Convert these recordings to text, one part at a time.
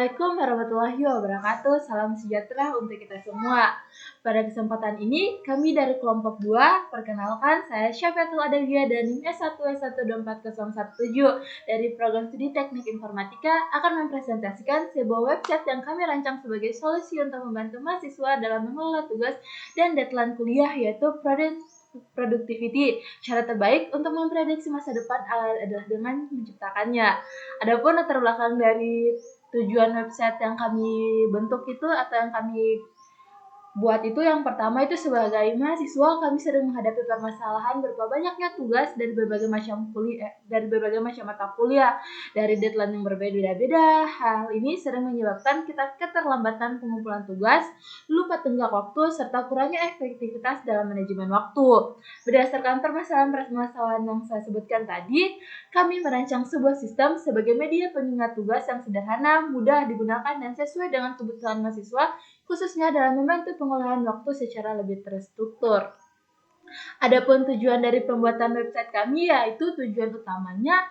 Assalamualaikum warahmatullahi wabarakatuh. Salam sejahtera untuk kita semua. Pada kesempatan ini, kami dari kelompok 2, perkenalkan saya Syafiatul Adawiyah dan NIM S1S1240117 dari program studi Teknik Informatika akan mempresentasikan sebuah website yang kami rancang sebagai solusi untuk membantu mahasiswa dalam mengelola tugas dan deadline kuliah, yaitu productivity. Cara terbaik untuk memprediksi masa depan adalah dengan menciptakannya. Adapun latar belakang dari tujuan website yang kami bentuk itu atau yang kami buat itu, yang pertama itu sebagai mahasiswa kami sering menghadapi permasalahan berupa banyaknya tugas dari berbagai macam mata kuliah dari deadline yang berbeda-beda. Hal ini sering menyebabkan kita keterlambatan pengumpulan tugas, lupa tenggang waktu, serta kurangnya efektivitas dalam manajemen waktu. Berdasarkan permasalahan-permasalahan yang saya sebutkan tadi, kami merancang sebuah sistem sebagai media pengingat tugas yang sederhana, mudah digunakan, dan sesuai dengan kebutuhan mahasiswa, khususnya dalam membantu pengolahan waktu secara lebih terstruktur. Adapun tujuan dari pembuatan website kami, yaitu tujuan utamanya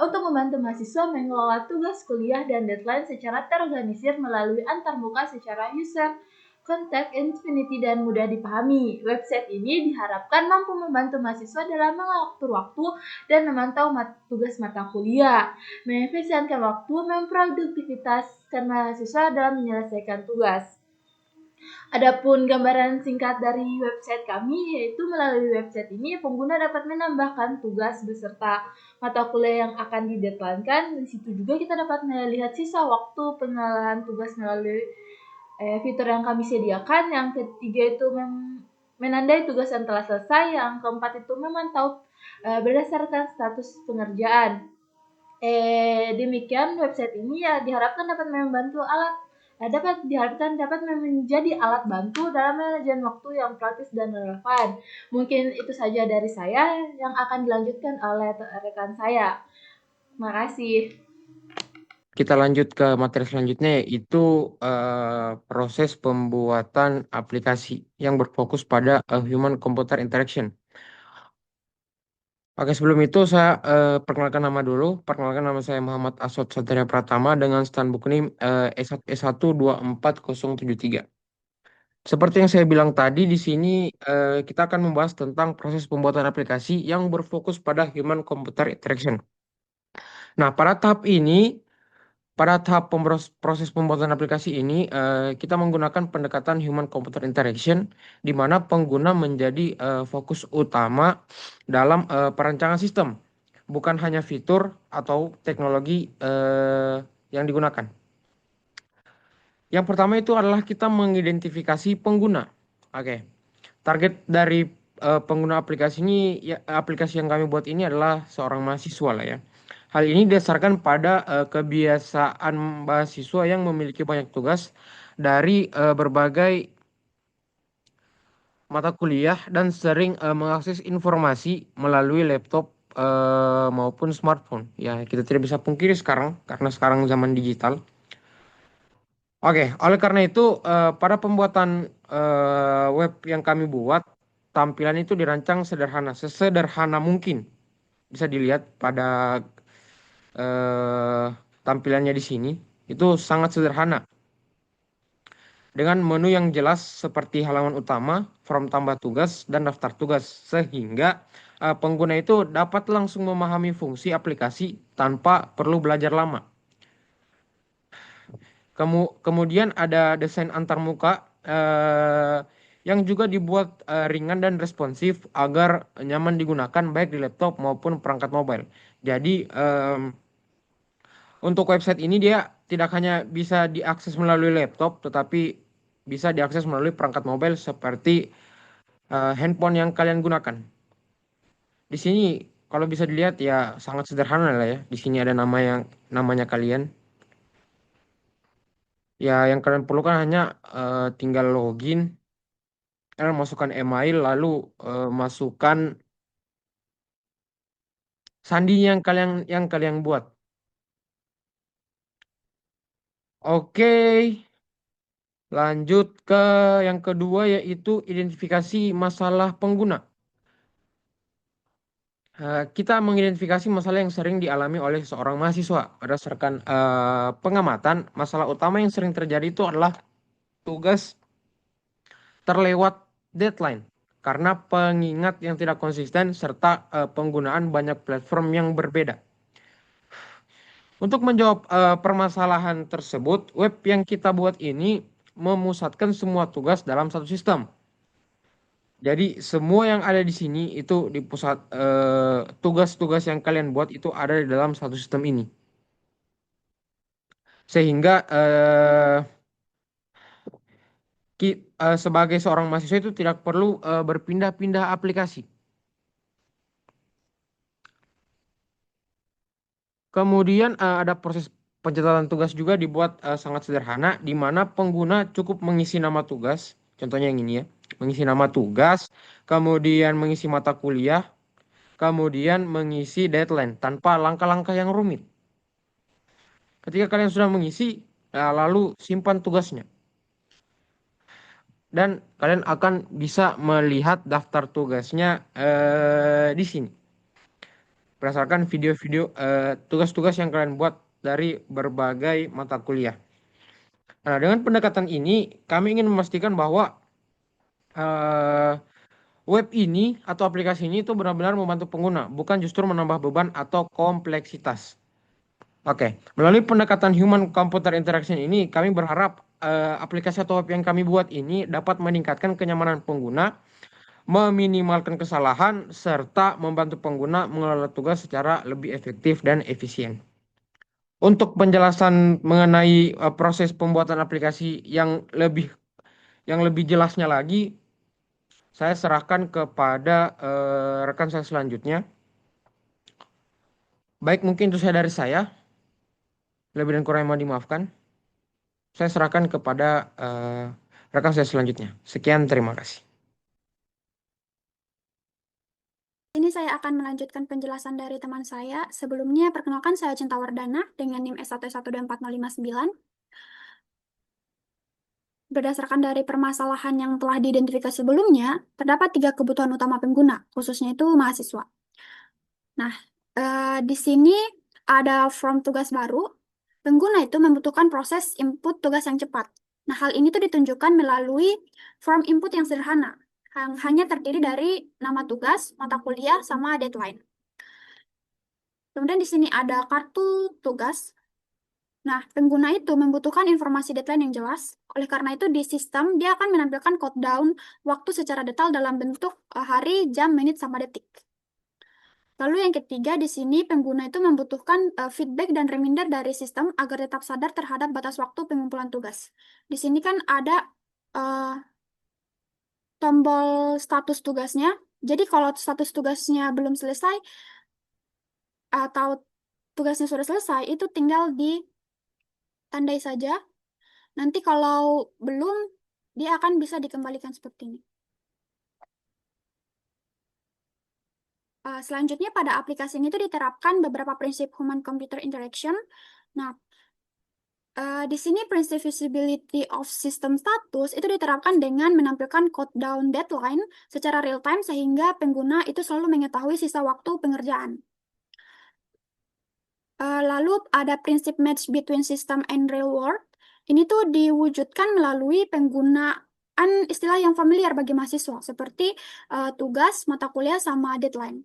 untuk membantu mahasiswa mengelola tugas kuliah dan deadline secara terorganisir melalui antarmuka secara user Contact Infinity dan mudah dipahami. Website ini diharapkan mampu membantu mahasiswa dalam mengatur waktu dan memantau tugas mata kuliah, mengefisienkan waktu, memproduktivitaskan mahasiswa dalam menyelesaikan tugas. Adapun gambaran singkat dari website kami, yaitu melalui website ini pengguna dapat menambahkan tugas beserta mata kuliah yang akan dideadline-kan. Di situ juga kita dapat melihat sisa waktu penyelesaian tugas melalui fitur yang kami sediakan. Yang ketiga itu menandai tugas yang telah selesai. Yang keempat itu memantau berdasarkan status pengerjaan. Demikian website ini ya diharapkan dapat menjadi alat bantu dalam manajemen waktu yang praktis dan relevan. Mungkin itu saja dari saya, yang akan dilanjutkan oleh rekan saya. Terima kasih. Kita lanjut ke materi selanjutnya, yaitu proses pembuatan aplikasi yang berfokus pada human-computer interaction. Oke, sebelum itu saya perkenalkan nama dulu. Perkenalkan, nama saya Muhammad Aswad Satria Pratama dengan stand book NIM S1S1240073. Seperti yang saya bilang tadi, di sini kita akan membahas tentang proses pembuatan aplikasi yang berfokus pada human-computer interaction. Nah, pada tahap proses pembuatan aplikasi ini, kita menggunakan pendekatan human computer interaction, di mana pengguna menjadi fokus utama dalam perancangan sistem, bukan hanya fitur atau teknologi yang digunakan. Yang pertama itu adalah kita mengidentifikasi pengguna. Oke. Target dari pengguna aplikasi ini, ya, aplikasi yang kami buat ini adalah seorang mahasiswa lah ya. Hal ini didasarkan pada kebiasaan mahasiswa yang memiliki banyak tugas dari berbagai mata kuliah dan sering mengakses informasi melalui laptop maupun smartphone. Ya, kita tidak bisa pungkiri sekarang karena sekarang zaman digital. Oke, oleh karena itu pada pembuatan web yang kami buat, tampilan itu dirancang sederhana, sesederhana mungkin. Bisa dilihat pada eh, tampilannya di sini, itu sangat sederhana. Dengan menu yang jelas seperti halaman utama, form tambah tugas, dan daftar tugas. Sehingga pengguna itu dapat langsung memahami fungsi aplikasi tanpa perlu belajar lama. Kemudian ada desain antarmuka yang juga dibuat ringan dan responsif agar nyaman digunakan baik di laptop maupun perangkat mobile. Jadi untuk website ini dia tidak hanya bisa diakses melalui laptop, tetapi bisa diakses melalui perangkat mobile seperti handphone yang kalian gunakan. Di sini kalau bisa dilihat ya sangat sederhana lah ya. Di sini ada namanya kalian. Ya, yang kalian perlukan hanya tinggal login, masukkan email, lalu masukkan sandi yang kalian buat. Oke, lanjut ke yang kedua, yaitu identifikasi masalah pengguna. Kita mengidentifikasi masalah yang sering dialami oleh seorang mahasiswa. Berdasarkan pengamatan, masalah utama yang sering terjadi itu adalah tugas terlewat deadline karena pengingat yang tidak konsisten serta penggunaan banyak platform yang berbeda. Untuk menjawab permasalahan tersebut, web yang kita buat ini memusatkan semua tugas dalam satu sistem. Jadi semua yang ada di sini itu di pusat tugas-tugas yang kalian buat itu ada di dalam satu sistem ini. Sehingga sebagai seorang mahasiswa itu tidak perlu berpindah-pindah aplikasi. Kemudian ada proses pencatatan tugas juga dibuat sangat sederhana, di mana pengguna cukup mengisi nama tugas, contohnya yang ini ya, mengisi nama tugas, kemudian mengisi mata kuliah, kemudian mengisi deadline tanpa langkah-langkah yang rumit. Ketika kalian sudah mengisi, lalu simpan tugasnya. Dan kalian akan bisa melihat daftar tugasnya di sini. Berdasarkan video-video tugas-tugas yang kalian buat dari berbagai mata kuliah. Nah, dengan pendekatan ini, kami ingin memastikan bahwa eh, web ini atau aplikasi ini itu benar-benar membantu pengguna, bukan justru menambah beban atau kompleksitas. Oke, melalui pendekatan human computer interaction ini, kami berharap aplikasi atau web yang kami buat ini dapat meningkatkan kenyamanan pengguna, meminimalkan kesalahan, serta membantu pengguna mengelola tugas secara lebih efektif dan efisien. Untuk penjelasan mengenai proses pembuatan aplikasi yang lebih jelasnya lagi, saya serahkan kepada rekan saya selanjutnya. Baik, mungkin itu saya dari saya. Lebih dan kurang mohon dimaafkan. Saya serahkan kepada rekan saya selanjutnya. Sekian, terima kasih. Ini saya akan melanjutkan penjelasan dari teman saya. Sebelumnya, perkenalkan saya Cinta Wardana dengan NIM S1124059. Berdasarkan dari permasalahan yang telah diidentifikasi sebelumnya, terdapat 3 kebutuhan utama pengguna, khususnya itu mahasiswa. Nah, di sini ada form tugas baru. Pengguna itu membutuhkan proses input tugas yang cepat. Nah, hal ini tuh ditunjukkan melalui form input yang sederhana, yang hanya terdiri dari nama tugas, mata kuliah, sama deadline. Kemudian di sini ada kartu tugas. Nah, pengguna itu membutuhkan informasi deadline yang jelas. Oleh karena itu, di sistem dia akan menampilkan countdown waktu secara detail dalam bentuk hari, jam, menit, sama detik. Lalu yang ketiga, di sini pengguna itu membutuhkan feedback dan reminder dari sistem agar tetap sadar terhadap batas waktu pengumpulan tugas. Di sini kan ada tombol status tugasnya. Jadi kalau status tugasnya belum selesai atau tugasnya sudah selesai, itu tinggal ditandai saja. Nanti kalau belum, dia akan bisa dikembalikan seperti ini. Selanjutnya pada aplikasi ini tuh diterapkan beberapa prinsip human-computer interaction. Nah, di sini prinsip visibility of system status itu diterapkan dengan menampilkan countdown deadline secara real time sehingga pengguna itu selalu mengetahui sisa waktu pengerjaan. Lalu ada prinsip match between system and real world. Ini tuh diwujudkan melalui penggunaan istilah yang familiar bagi mahasiswa seperti tugas, mata kuliah, sama deadline.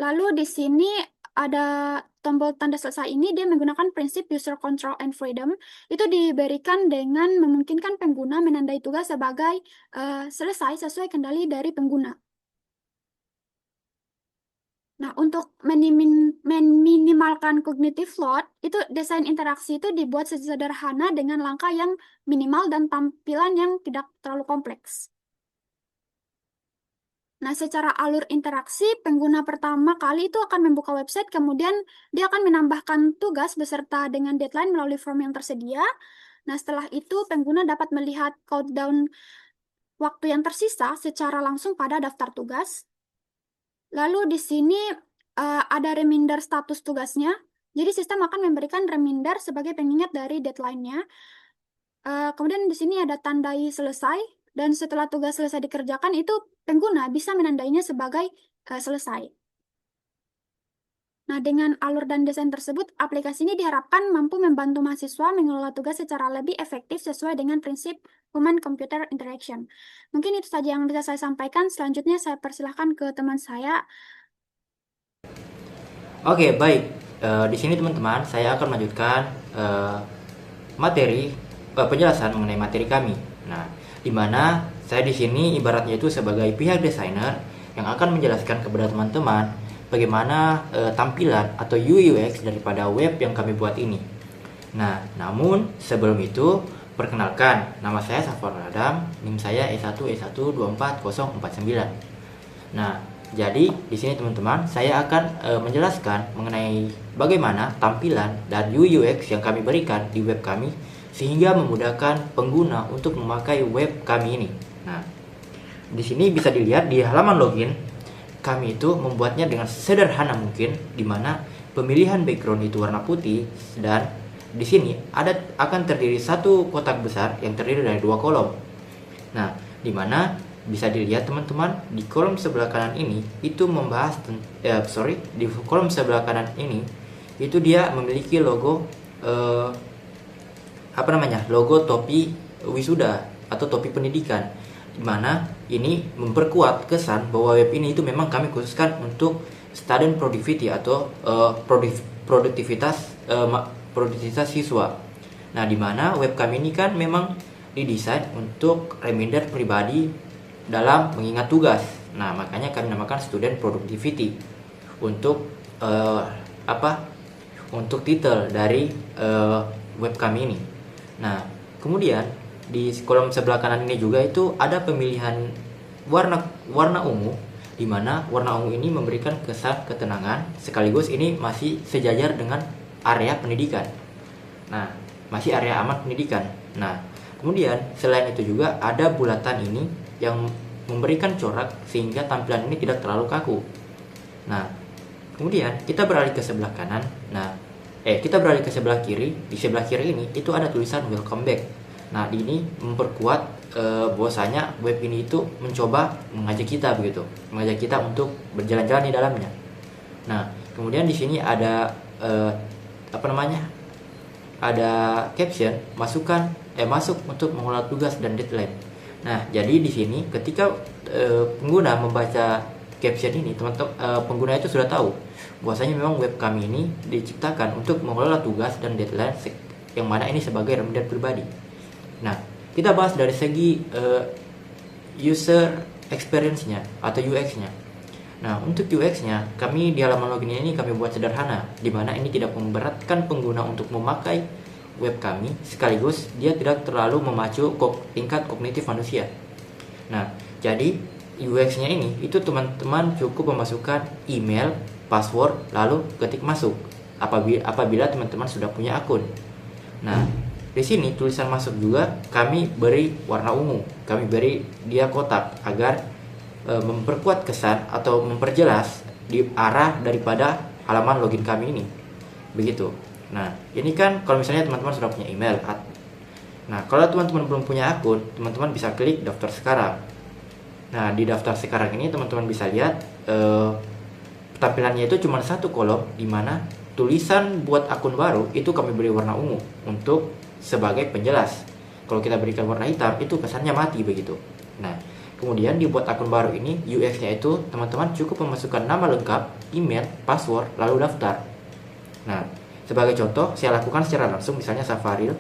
Lalu di sini ada tombol tanda selesai ini, dia menggunakan prinsip user control and freedom. Itu diberikan dengan memungkinkan pengguna menandai tugas sebagai selesai sesuai kendali dari pengguna. Nah, untuk meminimalkan cognitive load, itu desain interaksi itu dibuat sederhana dengan langkah yang minimal dan tampilan yang tidak terlalu kompleks. Nah, secara alur interaksi, pengguna pertama kali itu akan membuka website, kemudian dia akan menambahkan tugas beserta dengan deadline melalui form yang tersedia. Nah, setelah itu pengguna dapat melihat countdown waktu yang tersisa secara langsung pada daftar tugas. Lalu di sini ada reminder status tugasnya. Jadi sistem akan memberikan reminder sebagai pengingat dari deadline-nya. Kemudian di sini ada tandai selesai. Dan setelah tugas selesai dikerjakan, itu pengguna bisa menandainya sebagai selesai. Nah, dengan alur dan desain tersebut, aplikasi ini diharapkan mampu membantu mahasiswa mengelola tugas secara lebih efektif sesuai dengan prinsip human-computer interaction. Mungkin itu saja yang bisa saya sampaikan. Selanjutnya saya persilahkan ke teman saya. Oke, baik. Di sini teman-teman, saya akan melanjutkan materi penjelasan mengenai materi kami. Nah, di mana saya di sini ibaratnya itu sebagai pihak desainer yang akan menjelaskan kepada teman-teman bagaimana tampilan atau UI UX daripada web yang kami buat ini. Nah, namun sebelum itu perkenalkan, nama saya Safar Adam, NIM saya E1E1244049. Nah, jadi di sini teman-teman saya akan menjelaskan mengenai bagaimana tampilan dan UI UX yang kami berikan di web kami sehingga memudahkan pengguna untuk memakai web kami ini. Nah, di sini bisa dilihat di halaman login kami itu membuatnya dengan sederhana mungkin, di mana pemilihan background itu warna putih dan di sini akan terdiri satu kotak besar yang terdiri dari 2 kolom. Nah, di mana bisa dilihat teman-teman di kolom sebelah kanan ini itu membahas di kolom sebelah kanan ini itu dia memiliki logo logo topi wisuda atau topi pendidikan, di mana ini memperkuat kesan bahwa web ini itu memang kami khususkan untuk student productivity atau produktivitas siswa. Nah, di mana web kami ini kan memang didesain untuk reminder pribadi dalam mengingat tugas. Nah, makanya kami namakan student productivity untuk untuk titel dari web kami ini. Nah, kemudian di kolom sebelah kanan ini juga itu ada pemilihan warna ungu, di mana warna ungu ini memberikan kesan ketenangan sekaligus ini masih sejajar dengan area pendidikan. Nah, masih area aman pendidikan. Nah, kemudian selain itu juga ada bulatan ini yang memberikan corak sehingga tampilan ini tidak terlalu kaku. Nah, kemudian kita beralih ke sebelah kanan. Kita beralih ke sebelah kiri. Di sebelah kiri ini itu ada tulisan welcome back. Nah, ini memperkuat bahwasanya web ini itu mencoba mengajak kita untuk berjalan-jalan di dalamnya. Nah, kemudian di sini ada ada caption masuk untuk mengelola tugas dan deadline. Nah, jadi di sini ketika pengguna membaca caption ini, teman-teman pengguna itu sudah tahu bahwasanya memang web kami ini diciptakan untuk mengelola tugas dan deadline yang mana ini sebagai reminder pribadi. Nah, kita bahas dari segi user experience-nya atau UX-nya. Nah, untuk UX-nya, kami di halaman login ini kami buat sederhana, di mana ini tidak memberatkan pengguna untuk memakai web kami, sekaligus dia tidak terlalu memacu tingkat kognitif manusia. Nah, jadi UX-nya ini itu teman-teman cukup memasukkan email, password, lalu ketik masuk apabila teman-teman sudah punya akun. Nah, di sini tulisan masuk juga kami beri warna ungu, kami beri dia kotak agar memperkuat kesan atau memperjelas di arah daripada halaman login kami ini. Begitu. Nah, ini kan kalau misalnya teman-teman sudah punya email. Nah, kalau teman-teman belum punya akun, teman-teman bisa klik daftar sekarang. Nah, di daftar sekarang ini teman-teman bisa lihat tampilannya itu cuma satu kolom, di mana tulisan buat akun baru itu kami beri warna ungu untuk sebagai penjelas. Kalau kita berikan warna hitam itu kesannya mati begitu. Nah, kemudian dibuat akun baru ini UX-nya itu teman-teman cukup memasukkan nama lengkap, email, password, lalu daftar. Nah, sebagai contoh saya lakukan secara langsung, misalnya Safaril.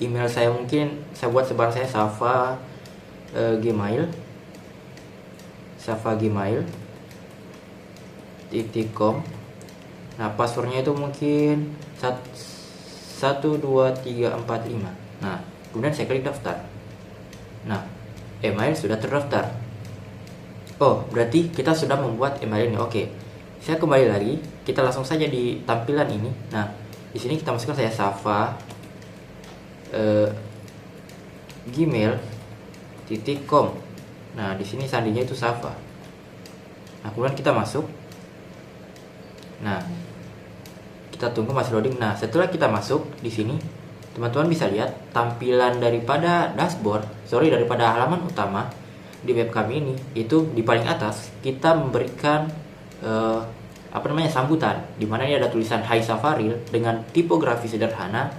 Email saya mungkin saya buat sebarang saya safa@gmail.com. Nah, passwordnya itu mungkin 12345. Nah, kemudian saya klik daftar. Nah, email sudah terdaftar. Oh, berarti kita sudah membuat email ini. Oke. Saya kembali lagi, kita langsung saja di tampilan ini. Nah, di sini kita masukkan saya safa gmail.com. Nah, di sini sandinya itu safa. Nah, kemudian kita masuk. Nah, kita tunggu masih loading. Nah, setelah kita masuk di sini, teman-teman bisa lihat tampilan daripada daripada halaman utama di web kami ini itu di paling atas kita memberikan sambutan, di mana ini ada tulisan Hai Safaril dengan tipografi sederhana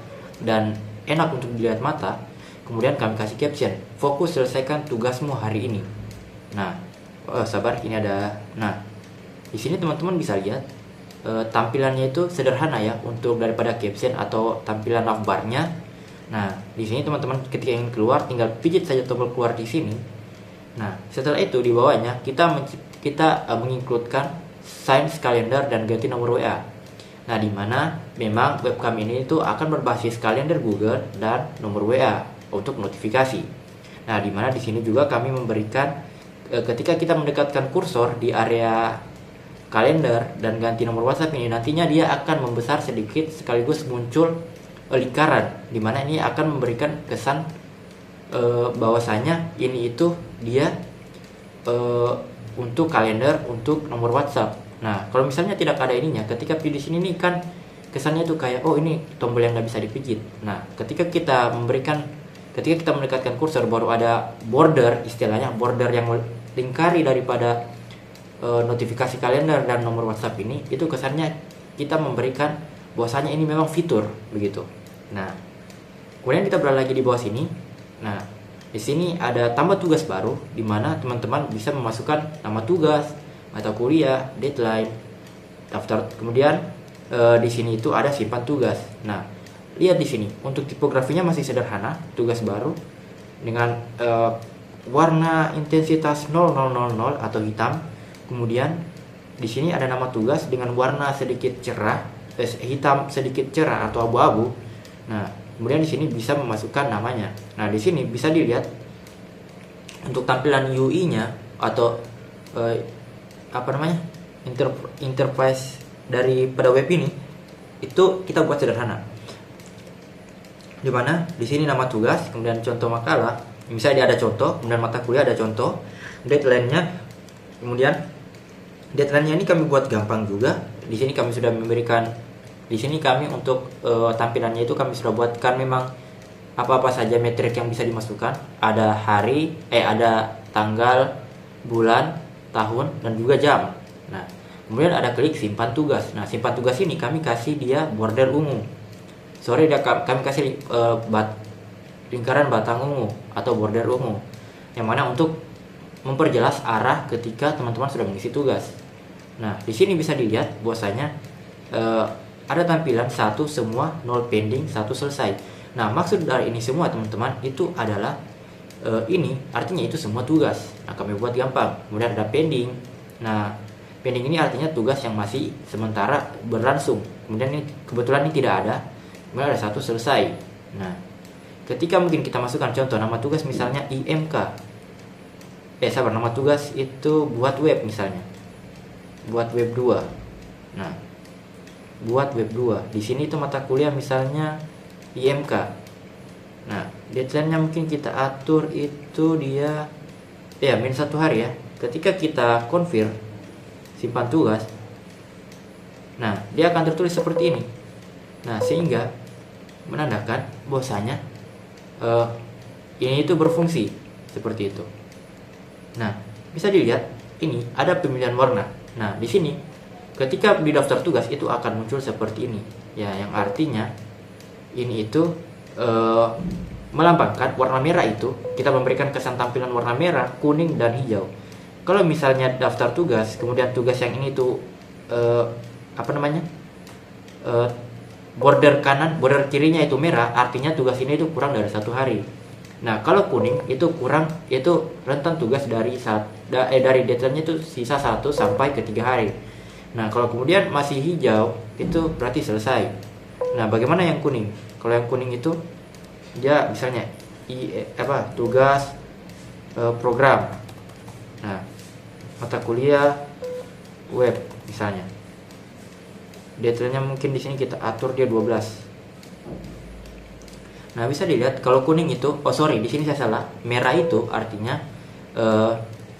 dan enak untuk dilihat mata. Kemudian kami kasih caption, fokus selesaikan tugasmu hari ini. Nah, sabar, ini ada. Nah, di sini teman-teman bisa lihat tampilannya itu sederhana ya untuk daripada caption atau tampilan navbarnya. Nah, di sini teman-teman ketika ingin keluar tinggal pijit saja tombol keluar di sini. Nah, setelah itu di bawahnya kita mengincludekan Science kalender dan ganti nomor WA. Nah, di mana memang web kami ini itu akan berbasis kalender Google dan nomor WA untuk notifikasi. Nah, di mana di sini juga kami memberikan ketika kita mendekatkan kursor di area kalender dan ganti nomor WhatsApp ini, nantinya dia akan membesar sedikit sekaligus muncul lingkaran, di mana ini akan memberikan kesan bahwasanya ini itu dia untuk kalender, untuk nomor WhatsApp. Nah, kalau misalnya tidak ada ininya, ketika di sini nih kan kesannya tuh kayak ini tombol yang nggak bisa dipijit. Nah, ketika kita mendekatkan kursor baru ada border, istilahnya border yang melingkari daripada notifikasi kalender dan nomor WhatsApp ini, itu kesannya kita memberikan bahwasanya ini memang fitur begitu. Nah, kemudian kita beralih lagi di bawah sini. Nah, di sini ada tambah tugas baru, di mana teman-teman bisa memasukkan nama tugas, mata kuliah, deadline, daftar. Kemudian di sini itu ada simpan tugas. Nah, lihat di sini untuk tipografinya masih sederhana, tugas baru dengan warna intensitas 0000 atau hitam. Kemudian di sini ada nama tugas dengan warna sedikit cerah, hitam sedikit cerah atau abu-abu. Nah, kemudian di sini bisa memasukkan namanya. Nah, di sini bisa dilihat untuk tampilan UI-nya atau interface daripada web ini itu kita buat sederhana. Di mana di sini nama tugas, kemudian contoh makalah, misalnya dia ada contoh, kemudian mata kuliah ada contoh, deadline-nya, kemudian deadline-nya ini kami buat gampang juga. Di sini kami sudah memberikan, di sini kami untuk tampilannya itu kami sudah buatkan memang apa-apa saja metrik yang bisa dimasukkan. Ada hari, ada tanggal, bulan, tahun, dan juga jam. Nah, kemudian ada klik simpan tugas. Nah, simpan tugas ini kami kasih dia border ungu. Kami kasih lingkaran batang ungu atau border ungu, yang mana untuk memperjelas arah ketika teman-teman sudah mengisi tugas. Nah, di sini bisa dilihat bahwasanya ada tampilan 1 semua, 0 pending, 1 selesai. Nah, maksud dari ini semua teman-teman itu adalah ini artinya itu semua tugas. Nah, kami buat gampang. Kemudian ada pending. Nah, pending ini artinya tugas yang masih sementara berlangsung. Kemudian ini kebetulan ini tidak ada. Kemudian ada 1 selesai. Nah, ketika mungkin kita masukkan contoh nama tugas misalnya IMK. Nama tugas itu buat web misalnya. Buat web 2. Nah, buat web 2. Di sini itu mata kuliah misalnya IMK. Nah, deadline-nya mungkin kita atur itu dia min 1 hari ya. Ketika kita confirm simpan tugas, nah dia akan tertulis seperti ini. Nah, sehingga menandakan bahwasanya ini itu berfungsi seperti itu. Nah, bisa dilihat ini ada pemilihan warna. Nah, di sini ketika di daftar tugas itu akan muncul seperti ini ya, yang artinya ini itu melambangkan warna merah itu kita memberikan kesan tampilan warna merah, kuning, dan hijau. Kalau misalnya daftar tugas, kemudian tugas yang ini tuh border kanan, border kirinya itu merah, artinya tugas ini itu kurang dari 1 hari. Nah, kalau kuning itu kurang, itu rentan tugas dari deadline-nya itu sisa 1 sampai ke 3 hari. Nah, kalau kemudian masih hijau itu berarti selesai. Nah, bagaimana yang kuning? Kalau yang kuning itu dia misalnya tugas program. Nah, mata kuliah web misalnya. Deadline-nya mungkin di sini kita atur dia 12. Nah, bisa dilihat kalau kuning itu, di sini saya salah. Merah itu artinya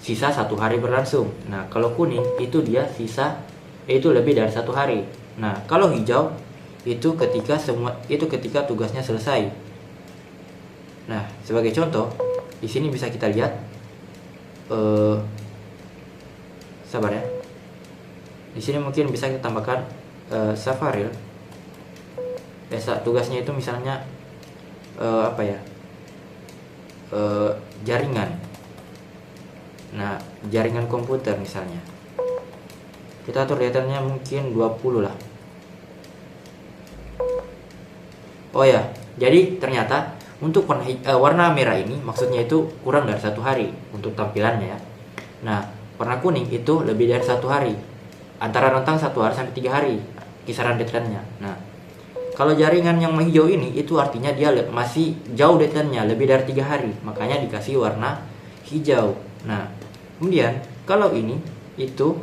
sisa 1 hari berlangsung. Nah, kalau kuning itu dia sisa itu lebih dari 1 hari. Nah, kalau hijau itu ketika tugasnya selesai. Nah, sebagai contoh, di sini bisa kita lihat eh, sabar ya. Di sini mungkin bisa kita tambahkan Safaril. Tugasnya itu misalnya apa ya? Jaringan. Nah, jaringan komputer misalnya. Kita atur datarnya mungkin 20 lah. Oh ya, jadi ternyata untuk warna merah ini maksudnya itu kurang dari 1 hari untuk tampilannya ya. Nah, warna kuning itu lebih dari 1 hari. Antara rentang 1 hari sampai 3 hari kisaran deadline-nya. Nah, kalau jaringan yang hijau ini itu artinya dia masih jauh deadline-nya, lebih dari 3 hari. Makanya dikasih warna hijau. Nah, kemudian kalau ini itu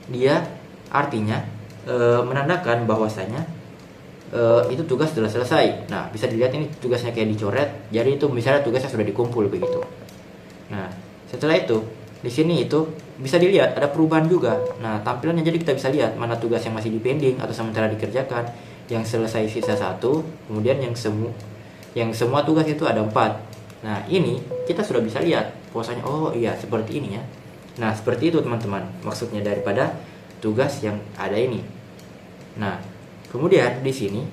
dia artinya menandakan bahwasanya itu tugas sudah selesai. Nah, bisa dilihat ini tugasnya kayak dicoret. Jadi itu misalnya tugasnya sudah dikumpul begitu. Nah, setelah itu di sini itu bisa dilihat ada perubahan juga. Nah, tampilannya jadi kita bisa lihat mana tugas yang masih di pending atau sementara dikerjakan, yang selesai sisa 1, kemudian yang semua tugas itu ada 4. Nah, ini kita sudah bisa lihat bahwasanya oh iya seperti ini ya. Nah, seperti itu teman-teman maksudnya daripada tugas yang ada ini. Nah, kemudian di sini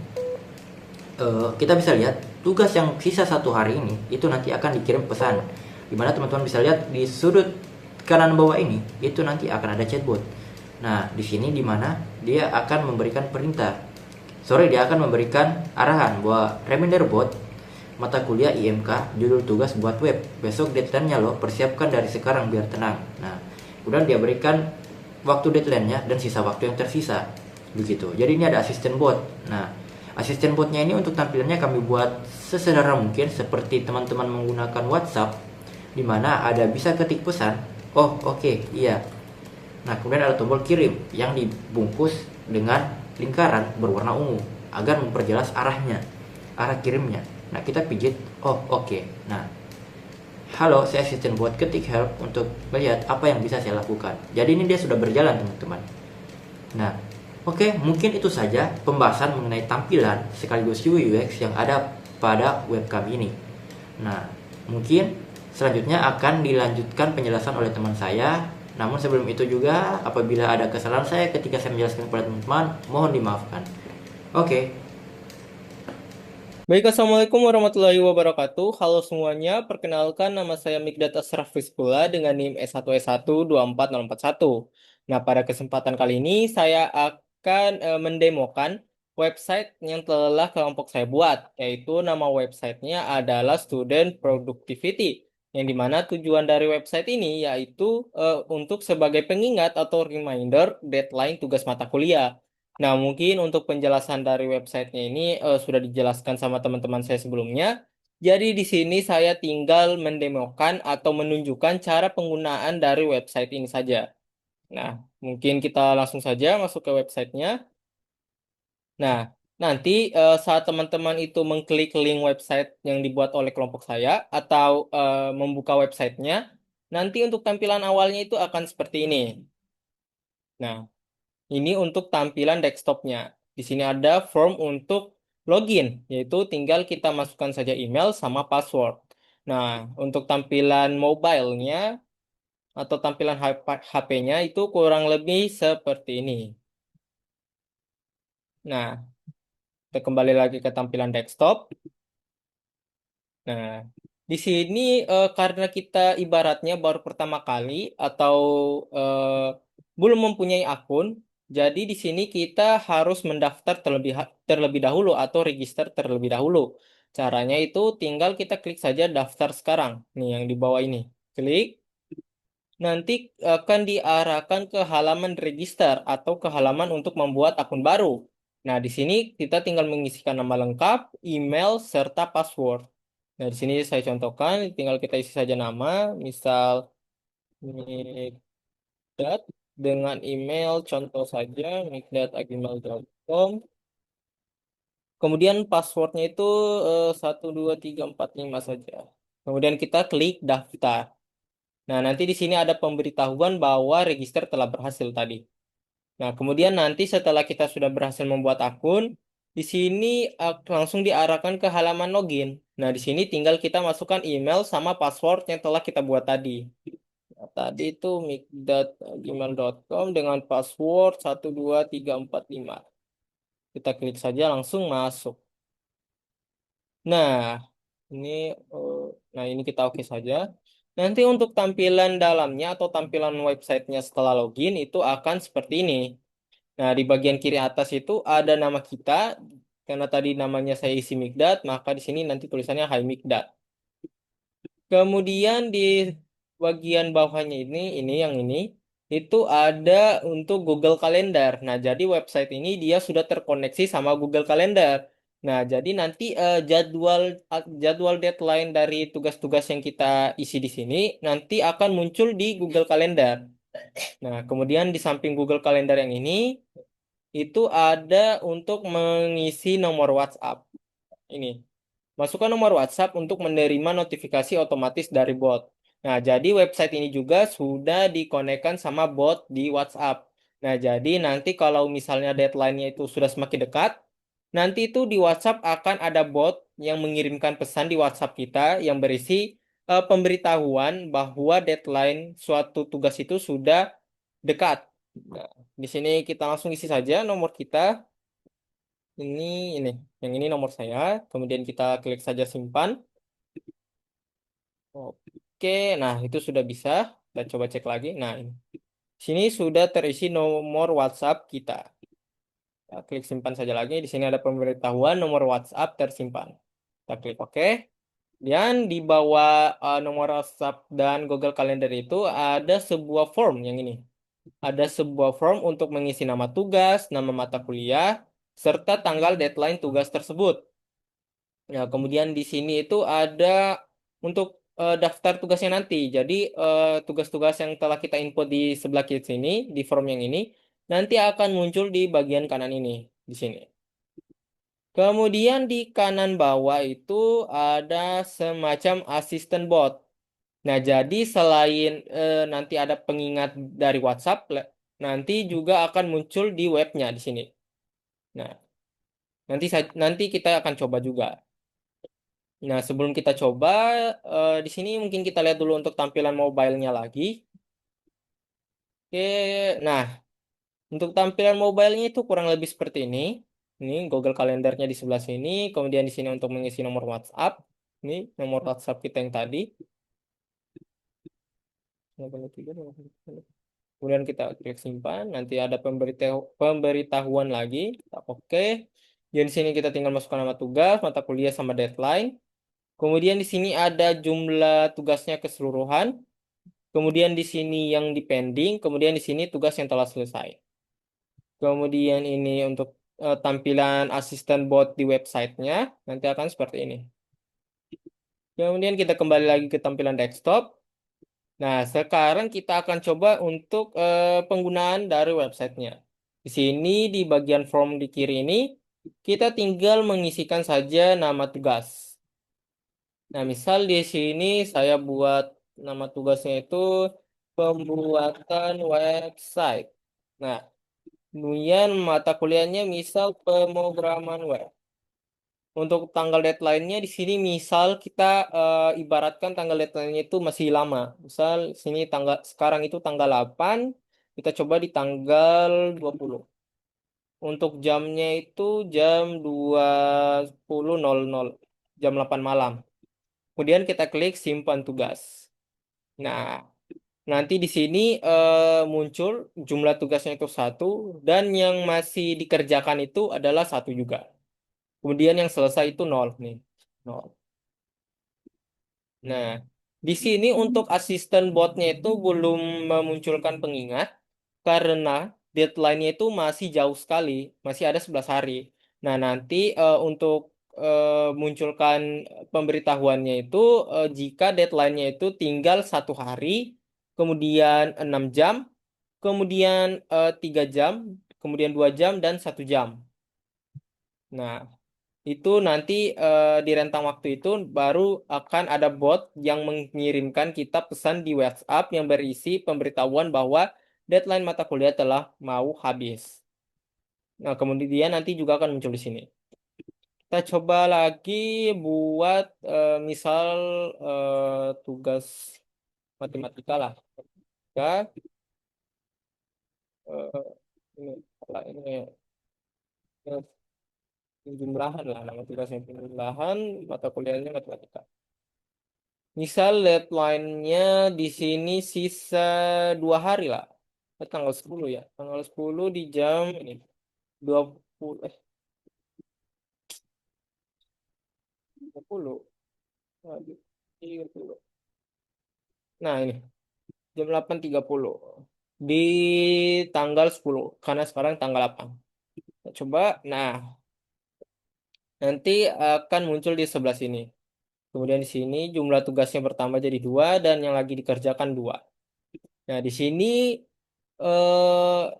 kita bisa lihat tugas yang sisa 1 hari ini itu nanti akan dikirim pesan, dimana teman-teman bisa lihat di sudut kanan bawah ini itu nanti akan ada chatbot. Nah, di sini dimana dia akan memberikan perintah. Dia akan memberikan arahan bahwa reminder bot mata kuliah IMK judul tugas buat web. Besok deadline-nya loh, persiapkan dari sekarang biar tenang. Nah, kemudian dia berikan waktu deadline-nya dan sisa waktu yang tersisa. Begitu. Jadi ini ada asisten bot. Nah, asisten botnya ini untuk tampilannya kami buat sesederhana mungkin seperti teman-teman menggunakan WhatsApp, di mana ada bisa ketik pesan. Oh, oke, iya. Nah, kemudian ada tombol kirim yang dibungkus dengan lingkaran berwarna ungu agar memperjelas arah kirimnya. Nah, kita pijit, oh oke. Nah, halo, saya asisten bot, ketik help untuk melihat apa yang bisa saya lakukan. Jadi ini dia sudah berjalan teman-teman. Nah, oke, mungkin itu saja pembahasan mengenai tampilan sekaligus UI UX yang ada pada web kami ini. Nah, mungkin selanjutnya akan dilanjutkan penjelasan oleh teman saya. Namun sebelum itu juga, apabila ada kesalahan saya ketika saya menjelaskan kepada teman-teman, mohon dimaafkan. Oke. Baik, Assalamualaikum warahmatullahi wabarakatuh. Halo semuanya, perkenalkan nama saya Mikdad Asraf Rizkula dengan NIM S1S1244041. Nah, pada kesempatan kali ini saya akan mendemokan website yang telah kelompok saya buat, yaitu nama websitenya adalah Student Productivity, yang dimana tujuan dari website ini yaitu untuk sebagai pengingat atau reminder deadline tugas mata kuliah. Nah, mungkin untuk penjelasan dari websitenya ini sudah dijelaskan sama teman-teman saya sebelumnya. Jadi di sini saya tinggal mendemokan atau menunjukkan cara penggunaan dari website ini saja. Nah, mungkin kita langsung saja masuk ke websitenya. Nah, nanti saat teman-teman itu mengklik link website yang dibuat oleh kelompok saya atau membuka websitenya, nanti untuk tampilan awalnya itu akan seperti ini. Nah, ini untuk tampilan desktopnya. Di sini ada form untuk login, yaitu tinggal kita masukkan saja email sama password. Nah, untuk tampilan mobile-nya atau tampilan HP-nya itu kurang lebih seperti ini. Nah, kita kembali lagi ke tampilan desktop. Nah, di sini karena kita ibaratnya baru pertama kali atau belum mempunyai akun, jadi di sini kita harus mendaftar terlebih dahulu atau register terlebih dahulu. Caranya itu tinggal kita klik saja daftar sekarang. Nih yang di bawah ini. Klik. Nanti akan diarahkan ke halaman register atau ke halaman untuk membuat akun baru. Nah, di sini kita tinggal mengisikan nama lengkap, email, serta password. Nah, di sini saya contohkan, tinggal kita isi saja nama, misal Mikdad dengan email contoh saja mikdad@gmail.com. Kemudian passwordnya itu 12345 saja. Kemudian kita klik daftar. Nah, nanti di sini ada pemberitahuan bahwa register telah berhasil tadi. Nah, kemudian nanti setelah kita sudah berhasil membuat akun, di sini langsung diarahkan ke halaman login. Nah, di sini tinggal kita masukkan email sama password yang telah kita buat tadi. Nah, tadi itu mik.gmail.com dengan password 12345. Kita klik saja langsung masuk. Nah, ini ini kita oke saja. Nanti untuk tampilan dalamnya atau tampilan websitenya setelah login itu akan seperti ini. Nah, di bagian kiri atas itu ada nama kita. Karena tadi namanya saya isi Mikdat, maka di sini nanti tulisannya Hai Mikdat. Kemudian di bagian bawahnya ini yang ini, itu ada untuk Google Calendar. Nah, jadi website ini dia sudah terkoneksi sama Google Calendar. Nah, jadi nanti jadwal deadline dari tugas-tugas yang kita isi di sini nanti akan muncul di Google Calendar. Nah, kemudian di samping Google Calendar yang ini itu ada untuk mengisi nomor WhatsApp. Ini. Masukkan nomor WhatsApp untuk menerima notifikasi otomatis dari bot. Nah, jadi website ini juga sudah dikonekkan sama bot di WhatsApp. Nah, jadi nanti kalau misalnya deadline-nya itu sudah semakin dekat, nanti itu di WhatsApp akan ada bot yang mengirimkan pesan di WhatsApp kita yang berisi pemberitahuan bahwa deadline suatu tugas itu sudah dekat. Nah, di sini kita langsung isi saja nomor kita. Ini, yang ini nomor saya. Kemudian kita klik saja simpan. Oke, nah itu sudah bisa. Kita coba cek lagi. Nah, ini. Sini sudah terisi nomor WhatsApp kita. Kita klik simpan saja lagi. Di sini ada pemberitahuan nomor WhatsApp tersimpan. Kita klik OK. Dan di bawah nomor WhatsApp dan Google Calendar itu ada sebuah form yang ini. Ada sebuah form untuk mengisi nama tugas, nama mata kuliah, serta tanggal deadline tugas tersebut. Ya, kemudian di sini itu ada untuk daftar tugasnya nanti. Jadi tugas-tugas yang telah kita input di sebelah kiri sini, di form yang ini, nanti akan muncul di bagian kanan ini, di sini. Kemudian di kanan bawah itu ada semacam asisten bot. Nah, jadi selain nanti ada pengingat dari WhatsApp, nanti juga akan muncul di webnya di sini. Nah, nanti kita akan coba juga. Nah, sebelum kita coba, di sini mungkin kita lihat dulu untuk tampilan mobile-nya lagi. Oke, nah, untuk tampilan mobile-nya itu kurang lebih seperti ini. Ini Google Calendar-nya di sebelah sini, kemudian di sini untuk mengisi nomor WhatsApp. Ini nomor WhatsApp kita yang tadi. Kemudian kita klik simpan, nanti ada pemberitahuan lagi. Oke. Jadi di sini kita tinggal masukkan nama tugas, mata kuliah sama deadline. Kemudian di sini ada jumlah tugasnya keseluruhan. Kemudian di sini yang di pending, kemudian di sini tugas yang telah selesai. Kemudian ini untuk tampilan asisten bot di websitenya, nanti akan seperti ini. Kemudian kita kembali lagi ke tampilan desktop. Nah, sekarang kita akan coba untuk penggunaan dari websitenya. Di sini di bagian form di kiri ini, kita tinggal mengisikan saja nama tugas. Nah, misal di sini saya buat nama tugasnya itu pembuatan website. Nah, kemudian mata kuliahnya misal pemrograman web. Untuk tanggal deadline-nya di sini misal kita ibaratkan tanggal deadline-nya itu masih lama. Misal sini sekarang itu tanggal 8, kita coba di tanggal 20. Untuk jamnya itu jam 20.00, jam 8 malam. Kemudian kita klik simpan tugas. Nah, nanti di sini muncul jumlah tugasnya itu 1 dan yang masih dikerjakan itu adalah 1 juga. Kemudian yang selesai itu 0 nih. 0. Nah, di sini untuk asisten botnya itu belum memunculkan pengingat karena deadline-nya itu masih jauh sekali, masih ada 11 hari. Nah, nanti untuk munculkan pemberitahuannya itu jika deadline-nya itu tinggal 1 hari, kemudian 6 jam, kemudian 3 jam, kemudian 2 jam, dan 1 jam. Nah, itu nanti di rentang waktu itu baru akan ada bot yang mengirimkan kita pesan di WhatsApp yang berisi pemberitahuan bahwa deadline mata kuliah telah mau habis. Nah, kemudian nanti juga akan muncul di sini. Kita coba lagi buat misal tugas matematika lah. Ya, eh, ini ini eh, penjumlahan lah, nama tugasnya penjumlahan, mata kuliahnya matematika. Misal deadline-nya di sini sisa 2 hari lah. Tanggal 10 ya. Tanggal 10 di jam ini 20 20. Aduh, 30. Nah, ini jam 8.30 di tanggal 10 karena sekarang tanggal 8. Coba, nah, nanti akan muncul di sebelah sini. Kemudian di sini jumlah tugasnya bertambah jadi 2 dan yang lagi dikerjakan 2. Nah, di sini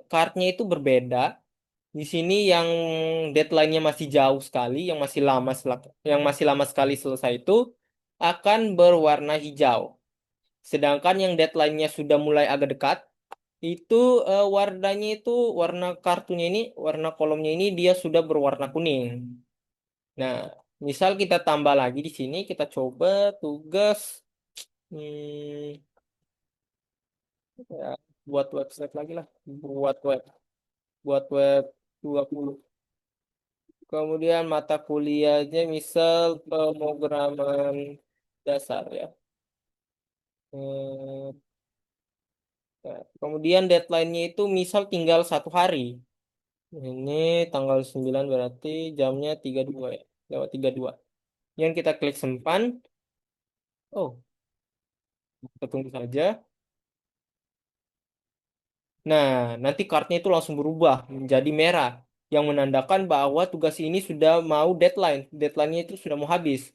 kartnya itu berbeda. Di sini yang deadline-nya masih jauh sekali, yang masih lama sekali selesai itu akan berwarna hijau. Sedangkan yang deadline-nya sudah mulai agak dekat, itu warnanya itu warna kartunya ini, warna kolomnya ini dia sudah berwarna kuning. Nah, misal kita tambah lagi di sini, kita coba tugas ya, buat website lagi lah, buat web, buat web 20. Kemudian mata kuliahnya misal pemrograman dasar ya. Hmm, ya. Kemudian deadline-nya itu misal tinggal 1 hari. Ini tanggal 9 berarti jamnya 32 ya. Lewat 32. Yang kita klik simpan. Oh, kita tunggu saja. Nah, nanti kartnya itu langsung berubah menjadi merah. Yang menandakan bahwa tugas ini sudah mau deadline. Deadline-nya itu sudah mau habis.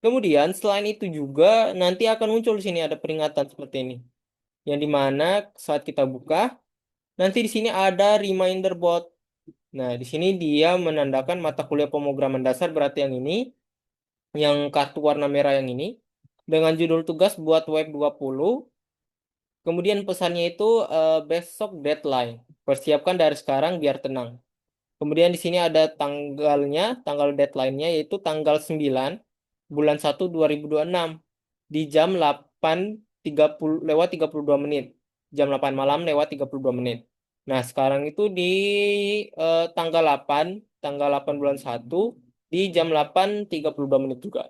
Kemudian selain itu juga nanti akan muncul di sini ada peringatan seperti ini. Yang dimana saat kita buka, nanti di sini ada reminder bot. Nah, di sini dia menandakan mata kuliah pemrograman dasar berarti yang ini, yang kartu warna merah yang ini, dengan judul tugas buat web 20. Kemudian pesannya itu besok deadline. Persiapkan dari sekarang biar tenang. Kemudian di sini ada tanggalnya, tanggal deadline-nya yaitu tanggal 9 bulan 1 2026 di jam 8.30 lewat 32 menit. Jam 8 malam lewat 32 menit. Nah, sekarang itu di tanggal 8 bulan 1 di jam 8.32 menit juga.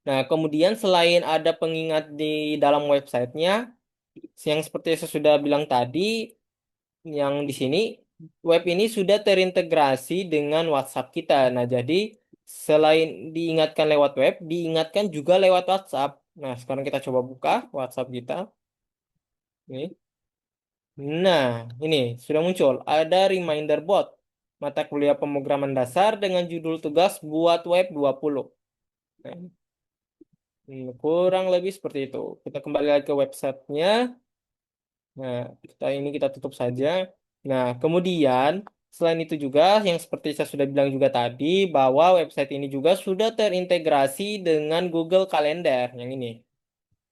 Nah, kemudian selain ada pengingat di dalam websitenya, yang seperti saya sudah bilang tadi, yang di sini web ini sudah terintegrasi dengan WhatsApp kita. Nah, jadi selain diingatkan lewat web, diingatkan juga lewat WhatsApp. Nah, sekarang kita coba buka WhatsApp kita. Ini. Nah, ini sudah muncul. Ada reminder bot. Mata kuliah pemrograman dasar dengan judul tugas buat web 20. Nah, kurang lebih seperti itu. Kita kembali lagi ke websitenya. Nah, kita tutup saja. Nah, kemudian selain itu juga yang seperti saya sudah bilang juga tadi bahwa website ini juga sudah terintegrasi dengan Google Calendar yang ini.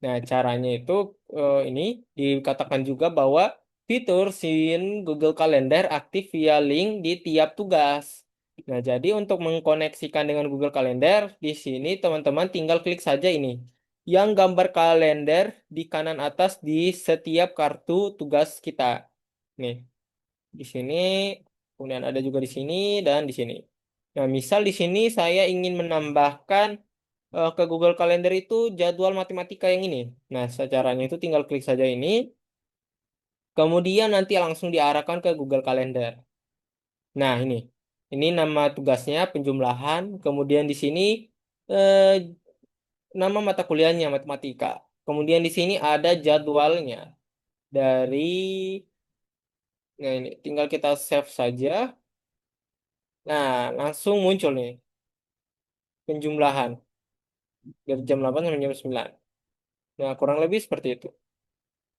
Nah, caranya itu ini dikatakan juga bahwa fitur SIN Google Calendar aktif via link di tiap tugas. Nah, jadi untuk mengkoneksikan dengan Google Calendar, di sini teman-teman tinggal klik saja ini. Yang gambar kalender di kanan atas di setiap kartu tugas kita. Nih, di sini, kemudian ada juga di sini dan di sini. Nah, misal di sini saya ingin menambahkan ke Google Calendar itu jadwal matematika yang ini. Nah, caranya itu tinggal klik saja ini. Kemudian nanti langsung diarahkan ke Google Calendar. Nah, ini. Ini nama tugasnya penjumlahan. Kemudian di sini eh, nama mata kuliahnya matematika. Kemudian di sini ada jadwalnya dari nah ini tinggal kita save saja. Nah, langsung muncul nih penjumlahan dari jam 8 sampai jam 9. Nah, kurang lebih seperti itu.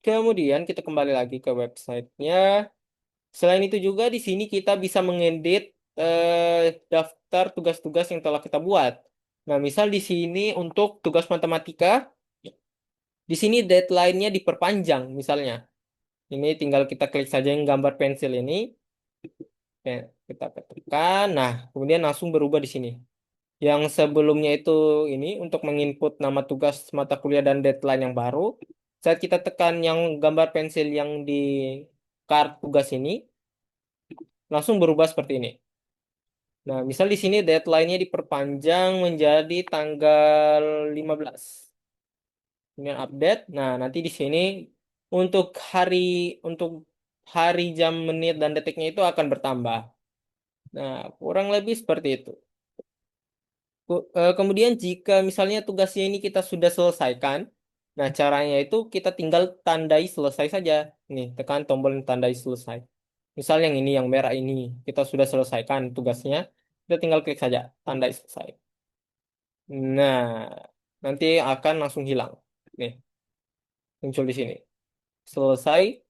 Kemudian kita kembali lagi ke websitenya. Selain itu juga di sini kita bisa mengedit daftar tugas-tugas yang telah kita buat. Nah, misal di sini untuk tugas matematika, di sini deadline-nya diperpanjang misalnya. Ini tinggal kita klik saja yang gambar pensil ini. Oke, kita ketikkan. Nah, kemudian langsung berubah di sini. Yang sebelumnya itu ini untuk menginput nama tugas mata kuliah dan deadline yang baru. saat kita tekan yang gambar pensil yang di kartu tugas ini, langsung berubah seperti ini. Nah, misal di sini deadline-nya diperpanjang menjadi tanggal 15. Kemudian update. Nah, nanti di sini untuk untuk hari, jam, menit, dan detiknya itu akan bertambah. Nah, kurang lebih seperti itu. Kemudian jika misalnya tugasnya ini kita sudah selesaikan, nah caranya itu kita tinggal tandai selesai saja. Nih, tekan tombol tandai selesai. Misal yang ini, yang merah ini, kita sudah selesaikan tugasnya, kita tinggal klik saja, tandai selesai. Nah, nanti akan langsung hilang. Nih, muncul di sini. Selesai.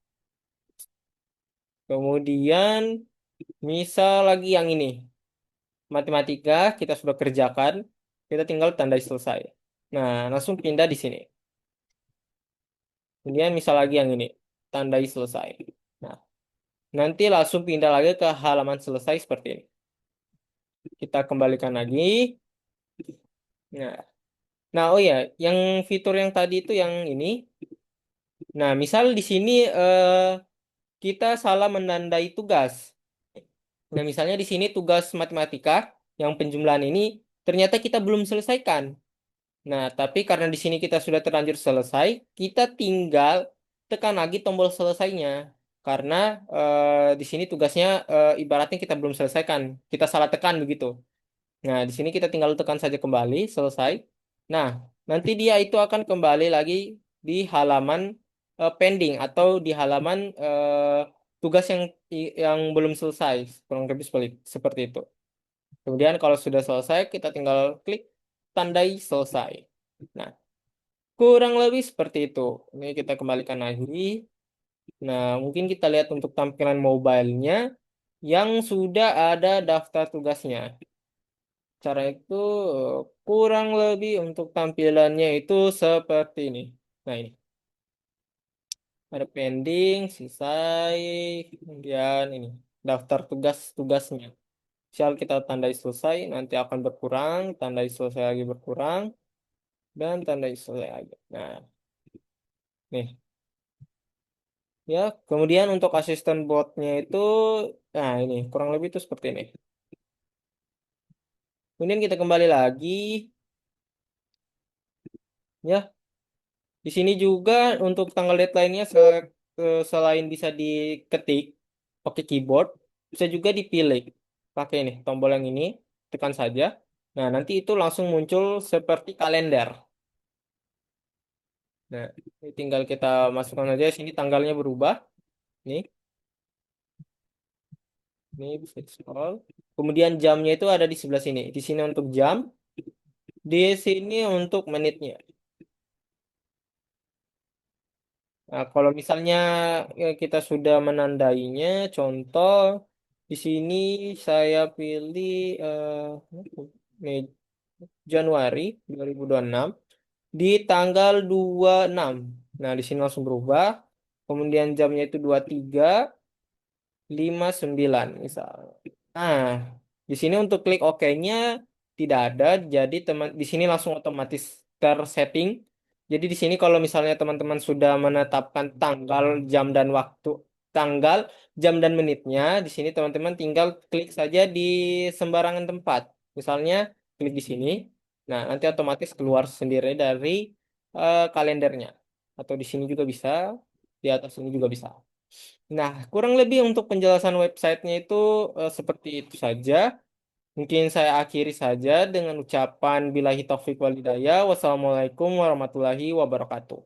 Kemudian, misal lagi yang ini, matematika kita sudah kerjakan, kita tinggal tandai selesai. Nah, langsung pindah di sini. Kemudian misal lagi yang ini, tandai selesai. Nah, nanti langsung pindah lagi ke halaman selesai seperti ini. Kita kembalikan lagi. Nah, oh ya, yang fitur yang tadi itu yang ini. Nah, misal di sini kita salah menandai tugas. Nah, misalnya di sini tugas matematika yang penjumlahan ini ternyata kita belum selesaikan. Nah, tapi karena di sini kita sudah terlanjur selesai, kita tinggal tekan lagi tombol selesainya. Karena di sini tugasnya ibaratnya kita belum selesaikan, kita salah tekan begitu. Nah, di sini kita tinggal tekan saja kembali, selesai. Nah, nanti dia itu akan kembali lagi di halaman pending atau di halaman tugas yang belum selesai, kurang lebih seperti itu. Kemudian kalau sudah selesai, kita tinggal klik tandai selesai. Nah, kurang lebih seperti itu. Ini kita kembalikan lagi. Nah, mungkin kita lihat untuk tampilan mobile-nya yang sudah ada daftar tugasnya. Cara itu kurang lebih untuk tampilannya itu seperti ini. Nah, ini. Ada pending, selesai, kemudian ini. Daftar tugas-tugasnya. Misal kita tandai selesai, nanti akan berkurang, tandai selesai lagi berkurang, dan tandai selesai lagi. Nah, nih. Ya, kemudian untuk asisten botnya itu, nah ini kurang lebih itu seperti ini. Kemudian kita kembali lagi, ya. Di sini juga untuk tanggal deadline-nya selain bisa diketik pakai keyboard, bisa juga dipilih pakai ini tombol yang ini, tekan saja. Nah, nanti itu langsung muncul seperti kalender. Nah, ini tinggal kita masukkan aja sini tanggalnya berubah. Nih. Ini bisa di scroll. Kemudian jamnya itu ada di sebelah sini. Di sini untuk jam, di sini untuk menitnya. Nah, kalau misalnya kita sudah menandainya, contoh di sini saya pilih Mei- Januari 2026 di tanggal 26. Nah, di sini langsung berubah. Kemudian jamnya itu 23:59 misal. Nah, di sini untuk klik OK-nya tidak ada, jadi di sini langsung otomatis tersetting. Jadi di sini kalau misalnya teman-teman sudah menetapkan tanggal, jam dan waktu, tanggal, jam dan menitnya, di sini teman-teman tinggal klik saja di sembarangan tempat. Misalnya klik di sini. Nah, nanti otomatis keluar sendiri dari kalendernya. Atau di sini juga bisa, di atas ini juga bisa. Nah, kurang lebih untuk penjelasan websitenya itu seperti itu saja. Mungkin saya akhiri saja dengan ucapan billahi taufik wal hidayah. Wassalamualaikum warahmatullahi wabarakatuh.